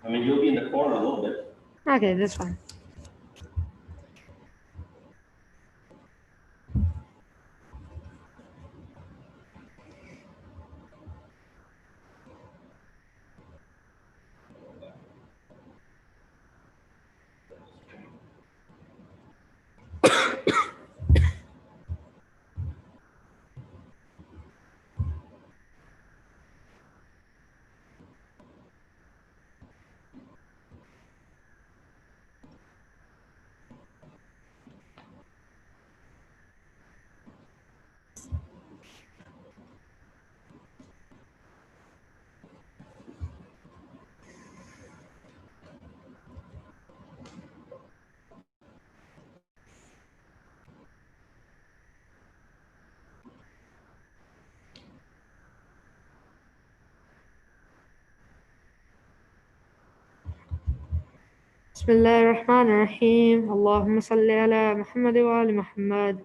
I mean, you'll be in the corner a little bit. Okay, that's fine. بسم الله الرحمن الرحيم. اللهم صل على محمد وآل محمد.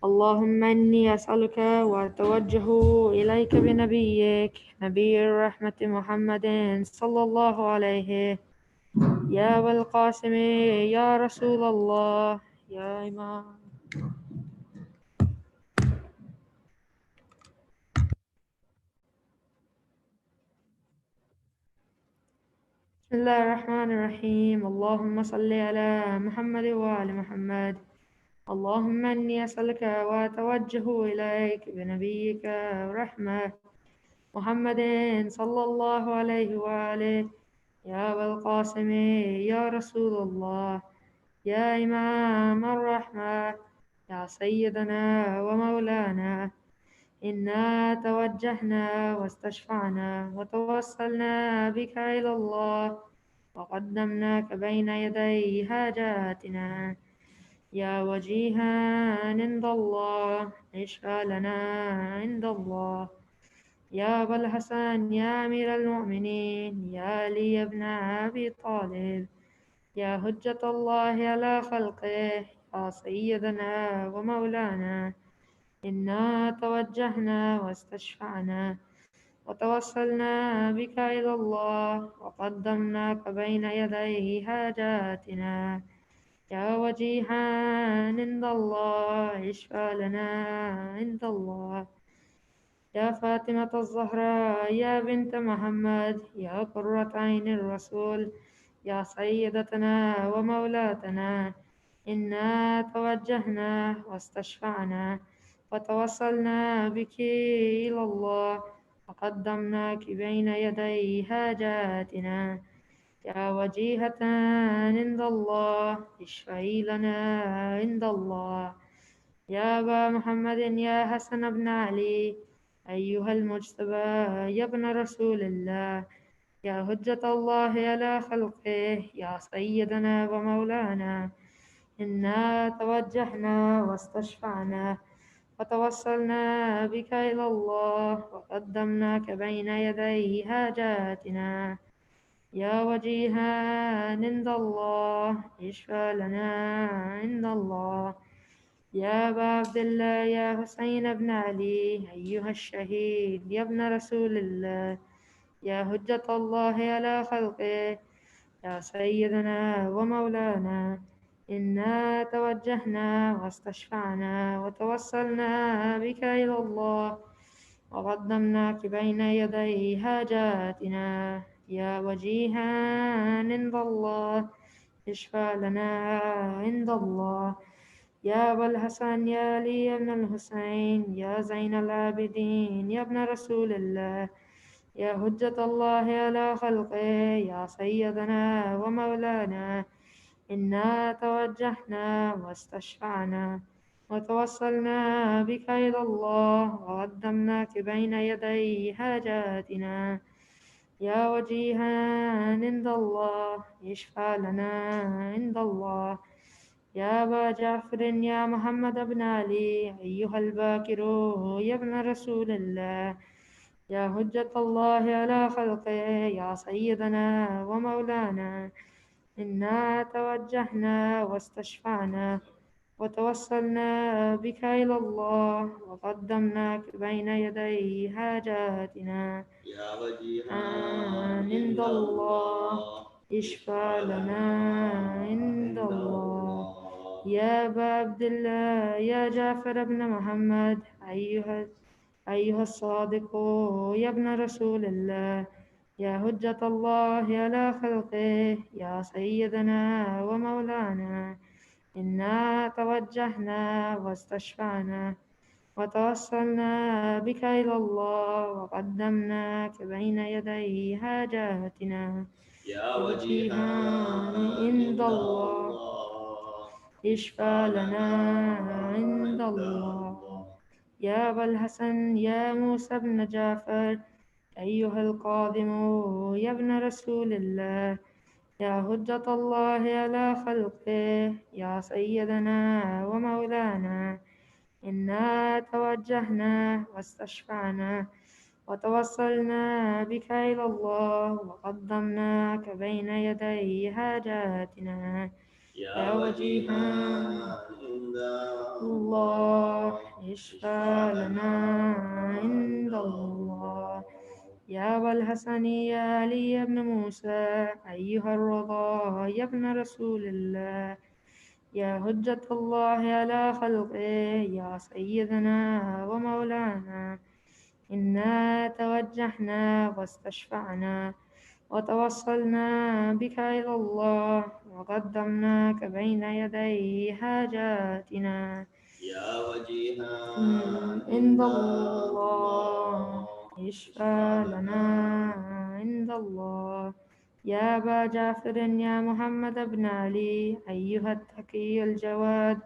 اللهم إني أسألك وأتوجه إليك بنبيك نبي الرحمة محمد صلى الله عليه يا أبا القاسم يا رسول الله يا إمام. بسم الله الرحمن الرحيم. اللهم صل على محمد وآل محمد. اللهم إني أسألك وأتوجه إليك بنبيك الرحمة محمد صلى الله عليه وآله يا أبا القاسم يا رسول الله يا إمام الرحمة يا سيدنا ومولانا. إنا توجهنا واستشفعنا وتوسلنا بك إلى الله وقدمناك بين يدي حاجاتنا يا وجيها عند الله اشفع لنا عند الله يا أبا الحسن يا أمير المؤمنين يا علي بن أبي طالب يا حجة الله على خلقه يا سيدنا ومولانا. إنا توجهنا واستشفعنا وتوسلنا بك إلى الله وقدمناك بين يدي حاجاتنا يا وجيها عند الله اشفع لنا عند الله يا فاطمة الزهراء يا بنت محمد يا قرة عين الرسول يا سيدتنا ومولاتنا. إنا توجهنا واستشفعنا وتوصلنا بك إلى الله وقدمناك بين يدي حاجاتنا يا وجيهة عند الله اشفعي لنا عند الله يا أبا محمد يا حسن بن علي أيها المجتبى يا ابن رسول الله يا حجة الله على خلقه يا سيدنا ومولانا. إنا توجهنا واستشفعنا وتوصلنا بك إلى الله وقدمناك بين يدي حاجاتنا يا وجيها عند الله اشفع لنا عند الله يا أبا عبد الله يا حسين بن علي أيها الشهيد يا ابن رسول الله يا حجة الله على خلقه يا سيدنا ومولانا. إنا توجهنا واستشفعنا وتوسلنا بك إلى الله وقدمناك بين يدي حاجاتنا يا وجيها عند الله اشفع لنا عند الله يا أبا الحسن يا علي بن الحسين يا زين العابدين يا ابن رسول الله يا حجة الله على خلقه يا سيدنا ومولانا. إنا توجهنا واستشفعنا وتوصلنا بك إلى الله وقدمناك بين يدي حاجاتنا يا وجيها عند الله اشفع لنا عند الله يا أبا جعفر يا محمد بن علي أيها الباكر يا ابن رسول الله يا حجة الله على خلقه يا سيدنا ومولانا. إنا توجهنا واستشفعنا وتوسلنا بك إلى الله وقدمناك بين يدي حاجاتنا يا وجيها عند الله اشفع لنا عند الله يا أبا عبد الله يا جعفر بن محمد أيها الصادق يا ابن رسول الله يا حجة الله على خلقه يا سيدنا ومولانا إنا توجهنا واستشفعنا وتوسلنا بك إلى الله وقدمناك بين يدي حاجاتنا يا وجيها وجيها عند عند الله الله اشفى لنا عند عند الله الله يا أبا الحسن يا موسى بن جعفر أيها القادم يا ابن رسول الله يا حجة الله على خلقه يا سيدنا ومولانا إنا توجهنا واستشفعنا وتوصلنا بك إلى الله وقدمناك بين يدي حاجاتنا يا يا وجيها وجيها عند الله الله اشفى اشفع لنا لنا عند عند الله الله يا أبا الحسن يا علي بن موسى أيها الرضا يا ابن رسول الله يا حجة الله على خلقه يا سيدنا ومولانا إنا توجهنا واستشفعنا وتوصلنا بك إلى الله وقدمناك بين يدي حاجاتنا يا وجيها عند عند الله الله اشفع اشفى لنا لنا عند الله يا أبا جعفر يا محمد بن علي أيها التقي الجواد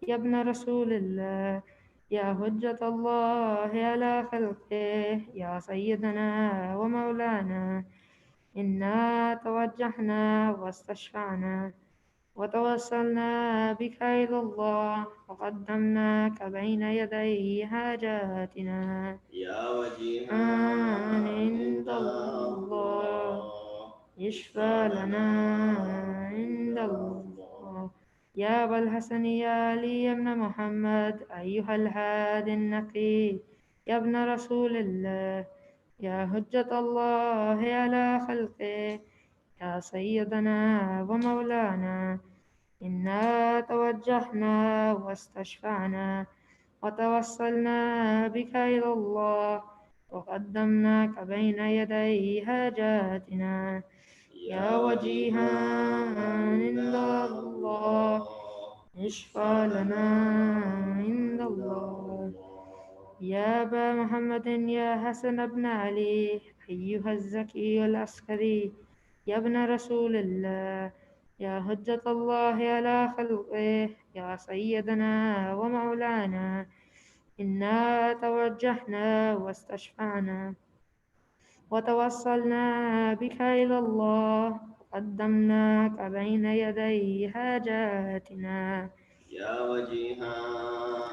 يا ابن رسول الله يا حجة الله على خلقه يا سيدنا ومولانا إنا توجهنا واستشفعنا وتوصلنا بك إلى الله وقدمناك بين يدي حاجاتنا يا وجيها عند عند الله الله اشفى اشفع لنا لنا عند عند الله الله يا أبا الحسن يا علي بن محمد أيها الهادي النقي يا ابن رسول الله يا حجة الله على خلقه يا سيدنا ومولانا إنا توجهنا واستشفعنا وتوصلنا بك إلى الله وقدمناك بين يدي حاجاتنا يا يا وجيها وجيها عند عند الله الله اشفع اشفى لنا لنا عند عند الله الله يا أبا محمد يا حسن بن علي أيها الزكي العسكري يا ابن رسول الله يا حجة الله على خلقه يا سيدنا ومولانا إنا توجهنا واستشفعنا وتوصلنا بك إلى الله وقدمناك بين يدي حاجاتنا يا وجيها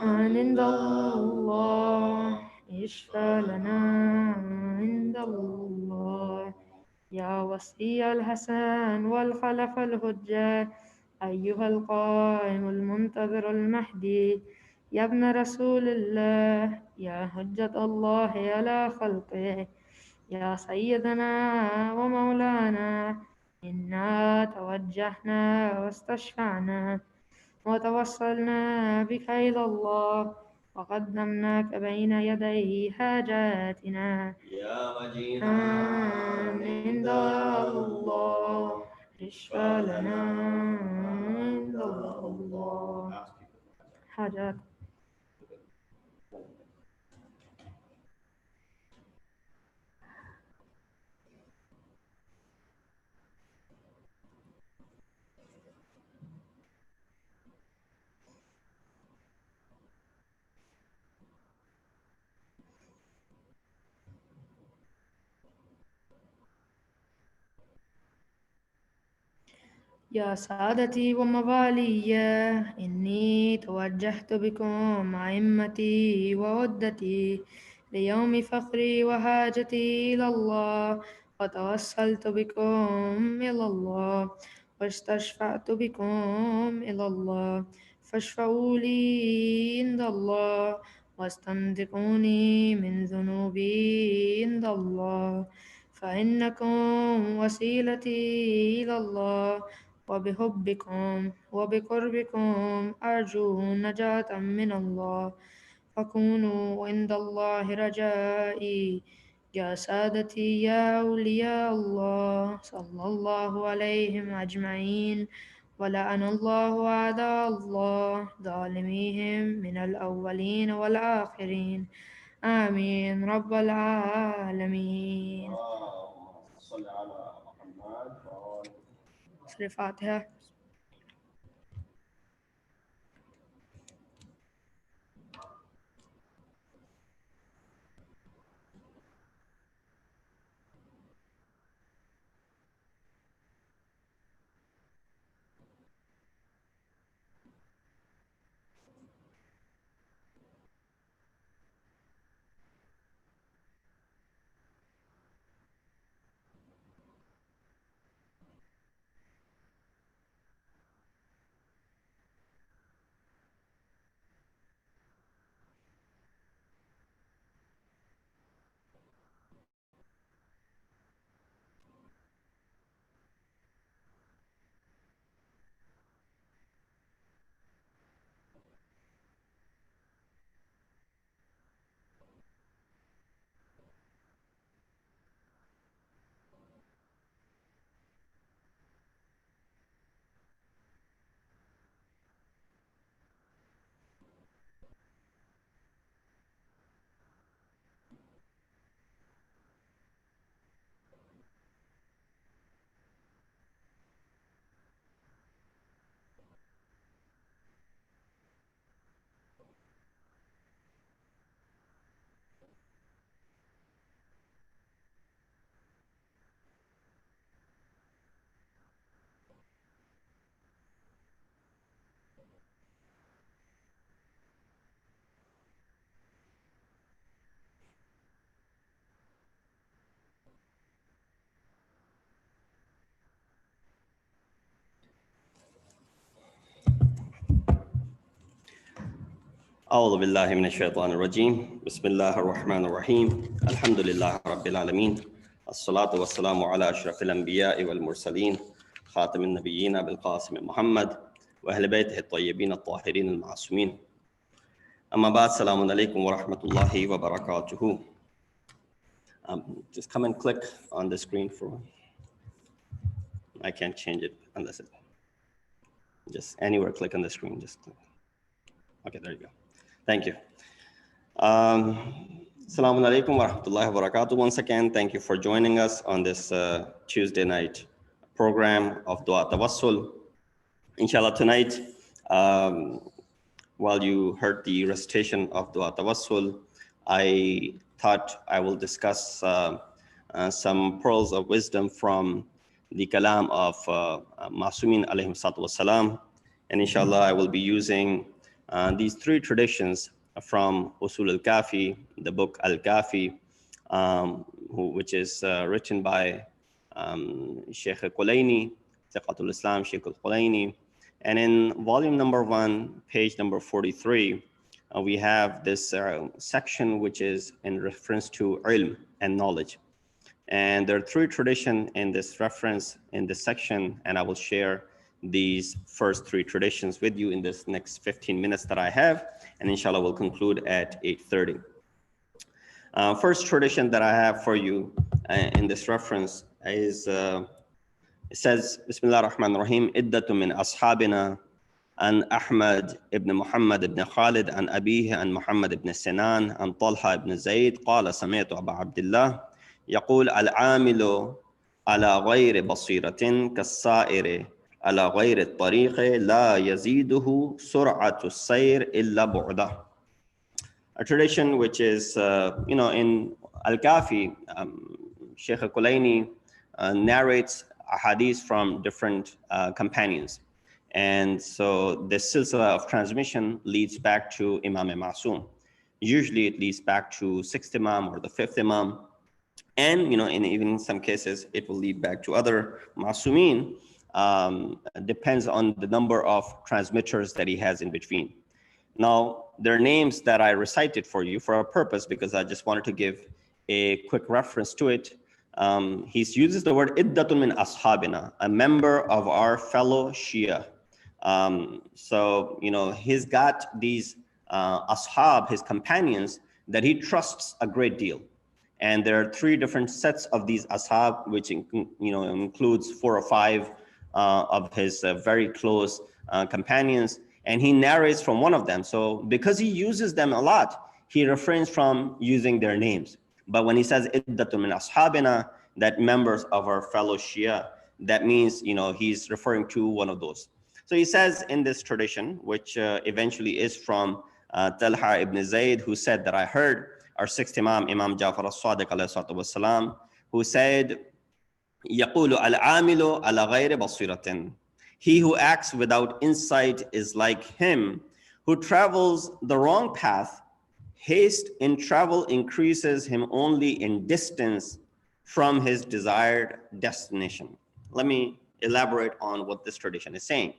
عند عند الله الله اشفع اشفى لنا لنا عند عند الله الله يا وصي الحسن والخلف الهجة أيها القائم المنتظر المهدي يا ابن رسول الله يا حجة الله على خلقه يا سيدنا ومولانا إنا توجهنا واستشفعنا وتوصلنا بك إلى الله وقدمناك بين يدي حاجاتنا يا وجيها عند عند الله الله اشفى اشفع لنا لنا عند عند الله الله حاجات. يا سادتي وموالي إني توجهت بكم أئمتي وعدتي ليوم فخري وحاجتي إلى الله وتوسلت بكم إلى الله واستشفعت بكم إلى الله فاشفعوا لي عند الله واستنقذوني من ذنوبي عند الله فإنكم وسيلتي إلى الله وبحبكم وبقربكم أرجو نجاة من الله فكونوا عند الله رجائي يا سادتي يا أولياء الله صلى الله عليهم أجمعين ولعن الله أعداء الله ظالميهم من الأولين والآخرين آمين رب العالمين. صل على محمد. الفاتحة. أعوذ بالله من الشيطان الرجيم بسم الله الرحمن الرحيم الحمد لله رب العالمين الصلاة والسلام على أشرف الأنبياء والمرسلين خاتم النبيين بالقاسم محمد وأهل بيته الطيبين الطاهرين المعصومين أما بعد السلام عليكم ورحمة الله وبركاته. Just come and click on the screen for, I can't change it unless it, just anywhere click on the screen, just click. Okay, there you go. Thank you. Assalamu alaikum wa rahmatullahi wa barakatuh. Once again, thank you for joining us on this Tuesday night program of Dua Tawassul. Inshallah, tonight, while you heard the recitation of Dua Tawassul, I thought I will discuss some pearls of wisdom from the kalam of Masumin alayhim salatu wassalam. And inshallah, I will be using these three traditions from Usul al-Kafi, the book al-Kafi, which is written by Sheikh al-Qulaini, Thiqatul Islam, Sheikh al-Qulaini. And in volume number 1, page number 43, we have this section which is in reference to ilm and knowledge. And there are three traditions in this reference in this section, and I will share these first three traditions with you in this next 15 minutes that I have, and inshallah we'll conclude at 8:30. First tradition that I have for you in this reference is, it says, Bismillah ar-Rahman ar-Rahim, Iddatu min ashabina an Ahmad ibn Muhammad ibn Khalid an Abihi an Muhammad ibn Sinan an Talha ibn Zayd قال سمعت أبا عبد الله يقول العامل على غير بصيرة كالسائر على غير الطريق لا يزيده سرعة السير إلا بعده. A tradition which is, in Al-Kafi, Sheikh al-Qulaini narrates a hadith from different companions. And so the silsila of transmission leads back to Imam Ma'soom. Usually it leads back to 6th Imam or the 5th Imam. And, in even some cases, it will lead back to other Ma'soomin. depends on the number of transmitters that he has in between. Now, there are names that I recited for you for a purpose because I just wanted to give a quick reference to it. He uses the word iddatun min ashabina, a member of our fellow Shia. So, he's got these ashab, his companions, that he trusts a great deal. And there are 3 different sets of these ashab, which includes 4 or 5 of his very close companions. And he narrates from one of them. So because he uses them a lot, he refrains from using their names. But when he says iddatun min ashabina, that members of our fellow Shia, that means he's referring to one of those. So he says in this tradition, which eventually is from Talha ibn Zayd, who said that I heard our 6th Imam, Imam Jafar as-Sadiq alayhi salatu wassalam, who said, يَقُولُ الْعَامِلُ عَلَى غَيْرِ بَصِيرَةٍ. He who acts without insight is like him who travels the wrong path. Haste in travel increases him only in distance from his desired destination. Let me elaborate on what this tradition is saying.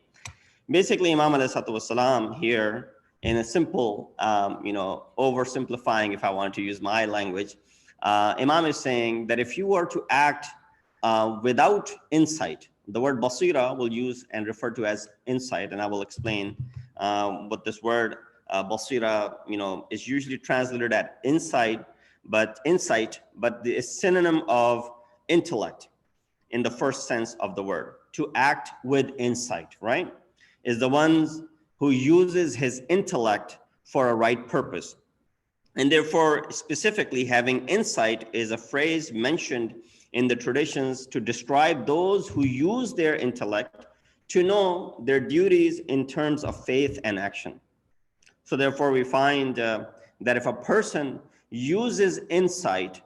Basically, Imam alayhi salatu wassalam here, in a simple, oversimplifying, if I wanted to use my language, Imam is saying that if you were to act without insight, the word basira will use and refer to as insight, and I will explain what this word basira, is usually translated as insight, but the synonym of intellect in the first sense of the word. To act with insight, right, is the ones who uses his intellect for a right purpose. And therefore, specifically, having insight is a phrase mentioned in the traditions to describe those who use their intellect to know their duties in terms of faith and action. So therefore, we find that if a person uses insight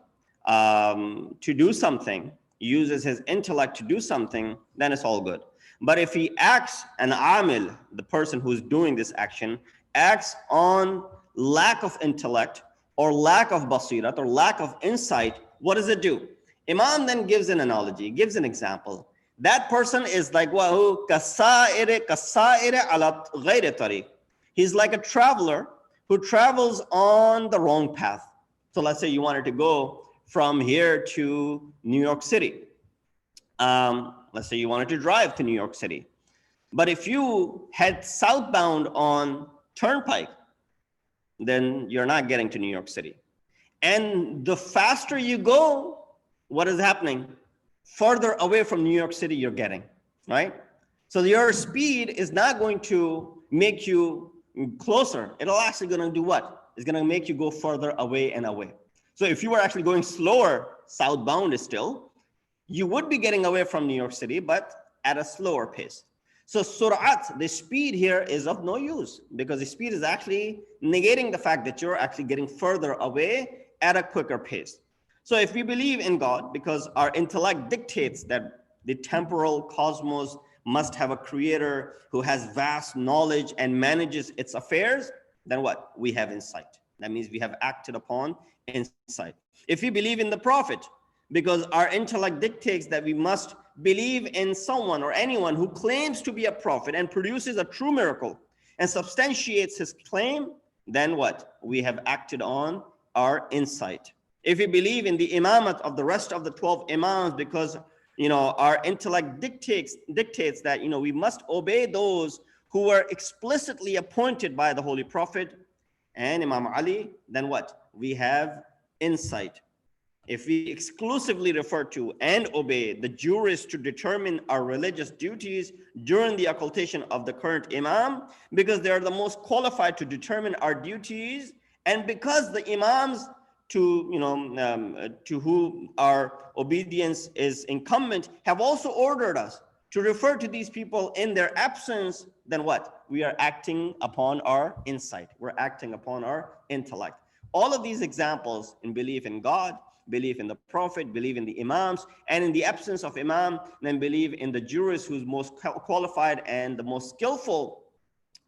to do something, uses his intellect to do something, then it's all good. But if he acts, an amil, the person who's doing this action, acts on lack of intellect or lack of basirat or lack of insight, what does it do? Imam then gives an analogy, gives an example. That person is like wahu kasa'ire ala ghayri tariq. He's like a traveler who travels on the wrong path. So let's say you wanted to go from here to New York City. Let's say you wanted to drive to New York City. But if you head southbound on Turnpike, then you're not getting to New York City. And the faster you go, what is happening? Further away from New York City you're getting, right? So your speed is not going to make you closer. It'll actually going to do what? It's going to make you go further away and away. So if you were actually going slower, southbound is still, you would be getting away from New York City, but at a slower pace. So sur'at, the speed here is of no use because the speed is actually negating the fact that you're actually getting further away at a quicker pace. So if we believe in God, because our intellect dictates that the temporal cosmos must have a creator who has vast knowledge and manages its affairs, then what? We have insight. That means we have acted upon insight. If we believe in the Prophet, because our intellect dictates that we must believe in someone or anyone who claims to be a prophet and produces a true miracle and substantiates his claim, then what? We have acted on our insight. If we believe in the imamat of the rest of the 12 imams, because our intellect dictates that we must obey those who were explicitly appointed by the Holy Prophet and Imam Ali, then what? We have insight. If we exclusively refer to and obey the jurists to determine our religious duties during the occultation of the current imam, because they are the most qualified to determine our duties, and because the imams to whom our obedience is incumbent have also ordered us to refer to these people in their absence, then what? We are acting upon our insight. We're acting upon our intellect. All of these examples in belief in God, belief in the Prophet, believe in the imams, and in the absence of imam, then believe in the jurist who's most qualified and the most skillful.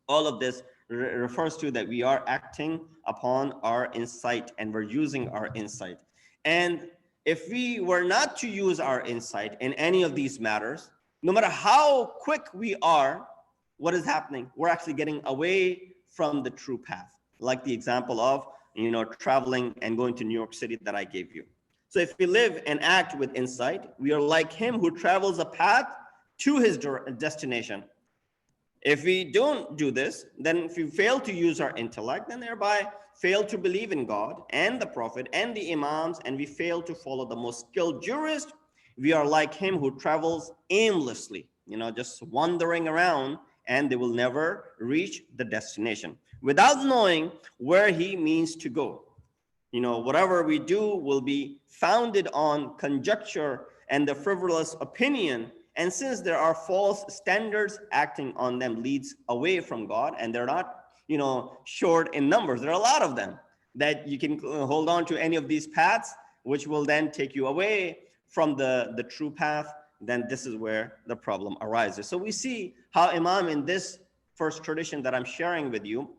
All of this refers to that we are acting upon our insight and we're using our insight. And if we were not to use our insight in any of these matters, no matter how quick we are, what is happening? We're actually getting away from the true path. Like the example of, traveling and going to New York City that I gave you. So if we live and act with insight, we are like him who travels a path to his destination. If we don't do this, then if we fail to use our intellect, then thereby fail to believe in God and the Prophet and the Imams, and we fail to follow the most skilled jurist, we are like him who travels aimlessly, just wandering around, and they will never reach the destination without knowing where he means to go. Whatever we do will be founded on conjecture and the frivolous opinion. And since there are false standards, acting on them leads away from God, and they're not, short in numbers. There are a lot of them that you can hold on to any of these paths, which will then take you away from the true path. Then this is where the problem arises. So we see how Imam in this first tradition that I'm sharing with you,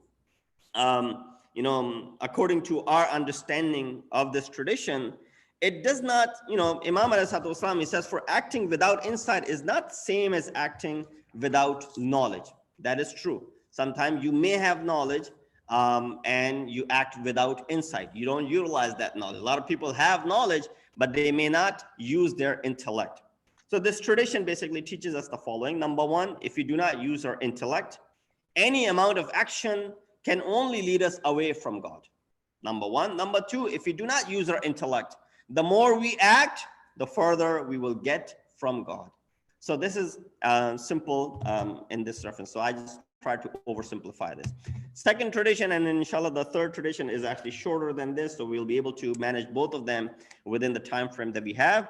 according to our understanding of this tradition, it does not, Imam alayhi he says, for acting without insight is not same as acting without knowledge. That is true. Sometimes you may have knowledge and you act without insight. You don't utilize that knowledge. A lot of people have knowledge, but they may not use their intellect. So this tradition basically teaches us the following. Number one, if we do not use our intellect, any amount of action can only lead us away from God. Number one. Number two, if we do not use our intellect, the more we act, the further we will get from God. So this is simple in this reference. So I just try to oversimplify this. Second tradition, and inshallah the third tradition is actually shorter than this, so we'll be able to manage both of them within the time frame that we have.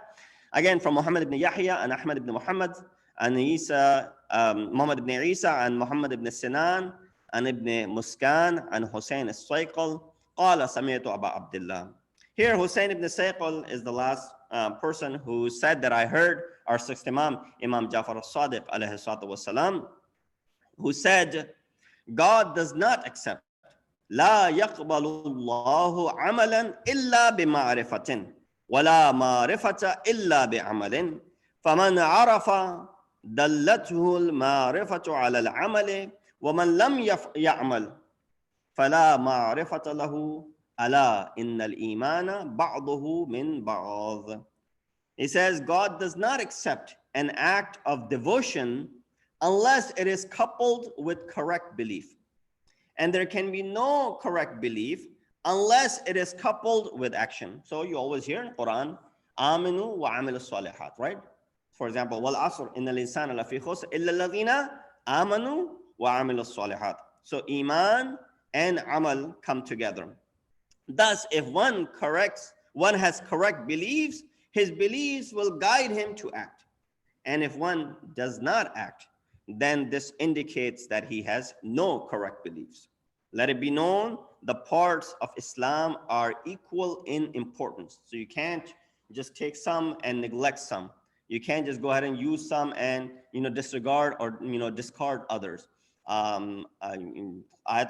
Again, from Muhammad ibn Yahya and Ahmad ibn Muhammad and Isa, Muhammad ibn Isa and Muhammad ibn Sinan and ibn Muskan and Hussein al-Sayqal قال سمعت أبا عبد الله. Here, Hussein ibn Sayqal is the last person who said that I heard our sixth Imam, Imam Jafar al-Sadiq alayhi salatu wasalam, who said, God does not accept لا يقبل الله عملا إلا بمعرفة ولا معرفة إلا بعمل فمن عرف دلته المعرفة على العمل ومن لم يعمل فلا معرفة له ألا إن الإيمان بعضه من بعض. He says God does not accept an act of devotion unless it is coupled with correct belief. And there can be no correct belief unless it is coupled with action. So you always hear in Quran, آمنوا وعملوا الصالحات, right? For example, وَالْعَصْرِ إِنَّ الْإِنسَانَ لَفِي خُسْرٍ إِلَّا الَّذِينَ آمَنُوا وَعَمِلُوا الصَّالِحَات. So Iman and Amal come together. Thus, if one has correct beliefs, his beliefs will guide him to act. And if one does not act, then this indicates that he has no correct beliefs. Let it be known, the parts of Islam are equal in importance. So you can't just take some and neglect some. You can't just go ahead and use some and disregard or discard others. Ayat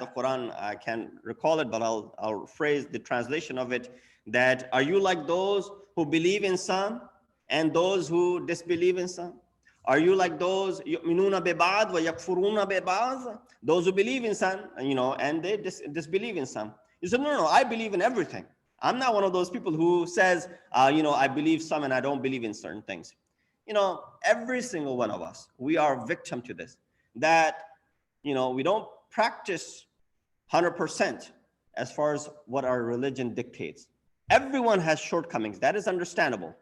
of Quran, I can't recall it, but I'll phrase the translation of it, that are you like those who believe in some and those who disbelieve in some? Are you like those يؤمنون ببعض ويكفرون ببعض? Those who believe in some, and they disbelieve in some. You said, no, I believe in everything. I'm not one of those people who says, I believe some and I don't believe in certain things. Every single one of us, we are victim to this, that, we don't practice 100% as far as what our religion dictates. Everyone has shortcomings. That is understandable.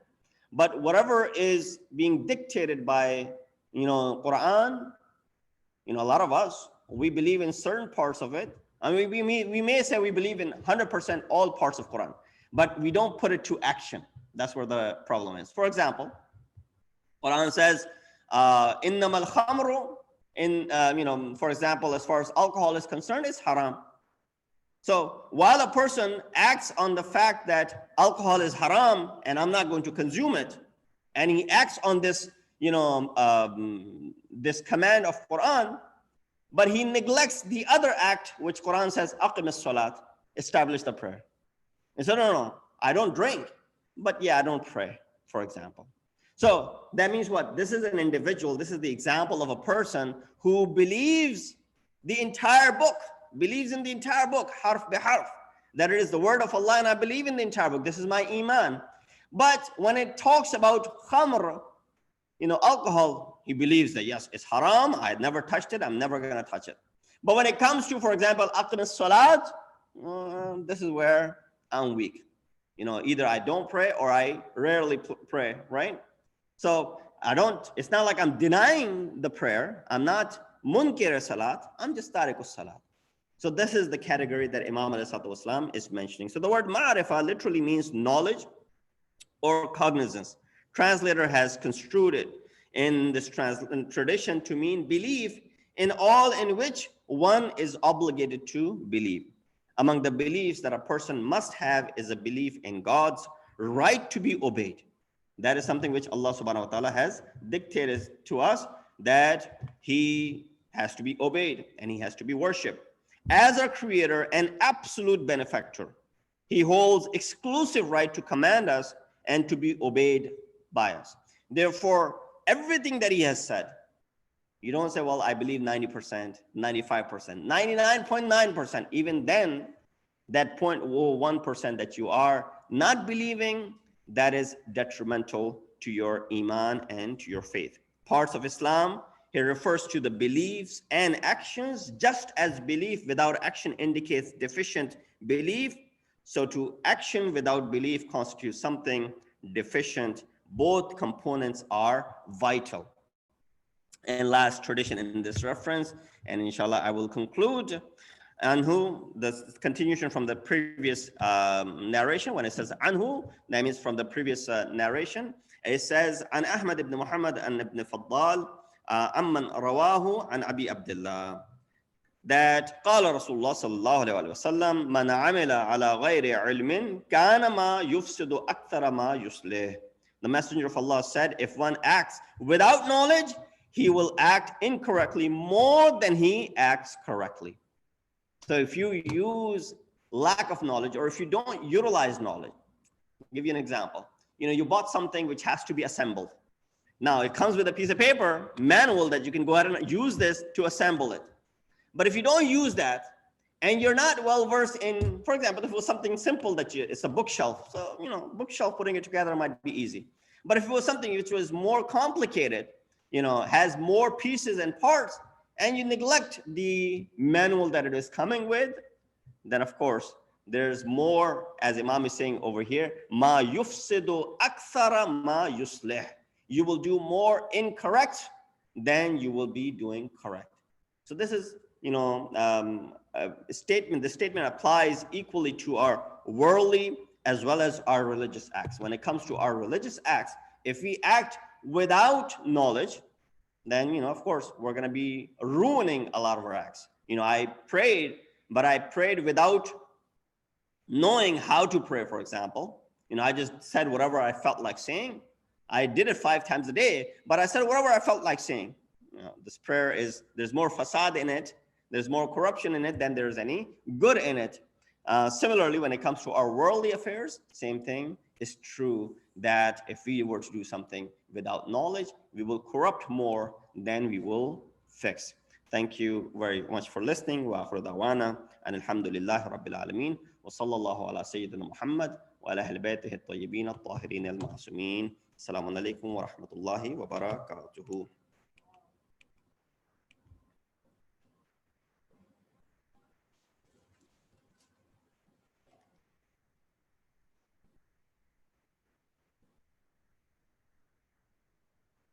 But whatever is being dictated by, Quran, a lot of us, we believe in certain parts of it. I mean, we may say we believe in 100% all parts of Quran, but we don't put it to action. That's where the problem is. For example, Quran says, إِنَّمَا الْخَمْرُ, for example, as far as alcohol is concerned, it's haram. So while a person acts on the fact that alcohol is haram and I'm not going to consume it, and he acts on this, this command of Quran, but he neglects the other act, which Quran says, aqim as-salat, establish the prayer. He said, no, I don't drink, but yeah, I don't pray, for example. So that means what? This is an individual. This is the example of a person who believes the entire book, believes in the entire book, harf bi harf, that it is the word of Allah, and I believe in the entire book. This is my iman. But when it talks about khamr, alcohol, he believes that yes, it's haram. I had never touched it. I'm never going to touch it. But when it comes to, for example, aqim as-salat, this is where I'm weak. Either I don't pray or I rarely pray, right? So it's not like I'm denying the prayer. I'm not munkir salat. I'm just tariq salat. So this is the category that Imam ﷺ is mentioning. So the word ma'rifah literally means knowledge or cognizance. Translator has construed it in this tradition to mean belief in all in which one is obligated to believe. Among the beliefs that a person must have is a belief in God's right to be obeyed. That is something which Allah subhanahu wa ta'ala has dictated to us, that he has to be obeyed and he has to be worshipped. As our creator and absolute benefactor, he holds exclusive right to command us and to be obeyed by us. Therefore, everything that he has said, you don't say, well, I believe 90%, 95%, 99.9%. Even then, that 0.01% that you are not believing, that is detrimental to your iman and to your faith. Parts of Islam, he refers to the beliefs and actions, just as belief without action indicates deficient belief. So to action without belief constitutes something deficient. Both components are vital. And last tradition in this reference, and inshallah I will conclude, anhu, the continuation from the previous narration. When it says anhu, that means from the previous narration. It says an Ahmad ibn Muhammad and ibn Faddal amman rawahu an Abi Abdullah, that قال رسول الله صلى الله عليه وسلم من عمل على غير علم كان ما يفسد أكثر ما يصلح. The Messenger of Allah said, if one acts without knowledge, he will act incorrectly more than he acts correctly. So if you use lack of knowledge, or if you don't utilize knowledge, I'll give you an example. You bought something which has to be assembled. Now it comes with a piece of paper, manual, that you can go ahead and use this to assemble it. But if you don't use that, and you're not well versed in, for example, if it was something simple it's a bookshelf. So, bookshelf, putting it together might be easy. But if it was something which was more complicated, has more pieces and parts, and you neglect the manual that it is coming with, then of course, there's more, as Imam is saying over here, ma yufsidu akthara ma yuslih. You will do more incorrect than you will be doing correct. So this is, a statement. The statement applies equally to our worldly as well as our religious acts. When it comes to our religious acts, if we act without knowledge, then, of course, we're going to be ruining a lot of our acts. I prayed, but I prayed without knowing how to pray, for example. I just said whatever I felt like saying. I did it 5 times a day, but I said whatever I felt like saying. This prayer there's more fasad in it. There's more corruption in it than there's any good in it. Similarly, when it comes to our worldly affairs, same thing is true, that if we were to do something without knowledge, we will corrupt more than we will fix. Thank you very much for listening. Wa akhiru da'wana and alhamdulillahi rabbil alameen. Wa sallallahu ala sayyidina Muhammad wa ala ahli baytihi at-tayyibin at-tahirin al-ma'sumin. Assalamu alaikum wa rahmatullahi wa barakatuhu.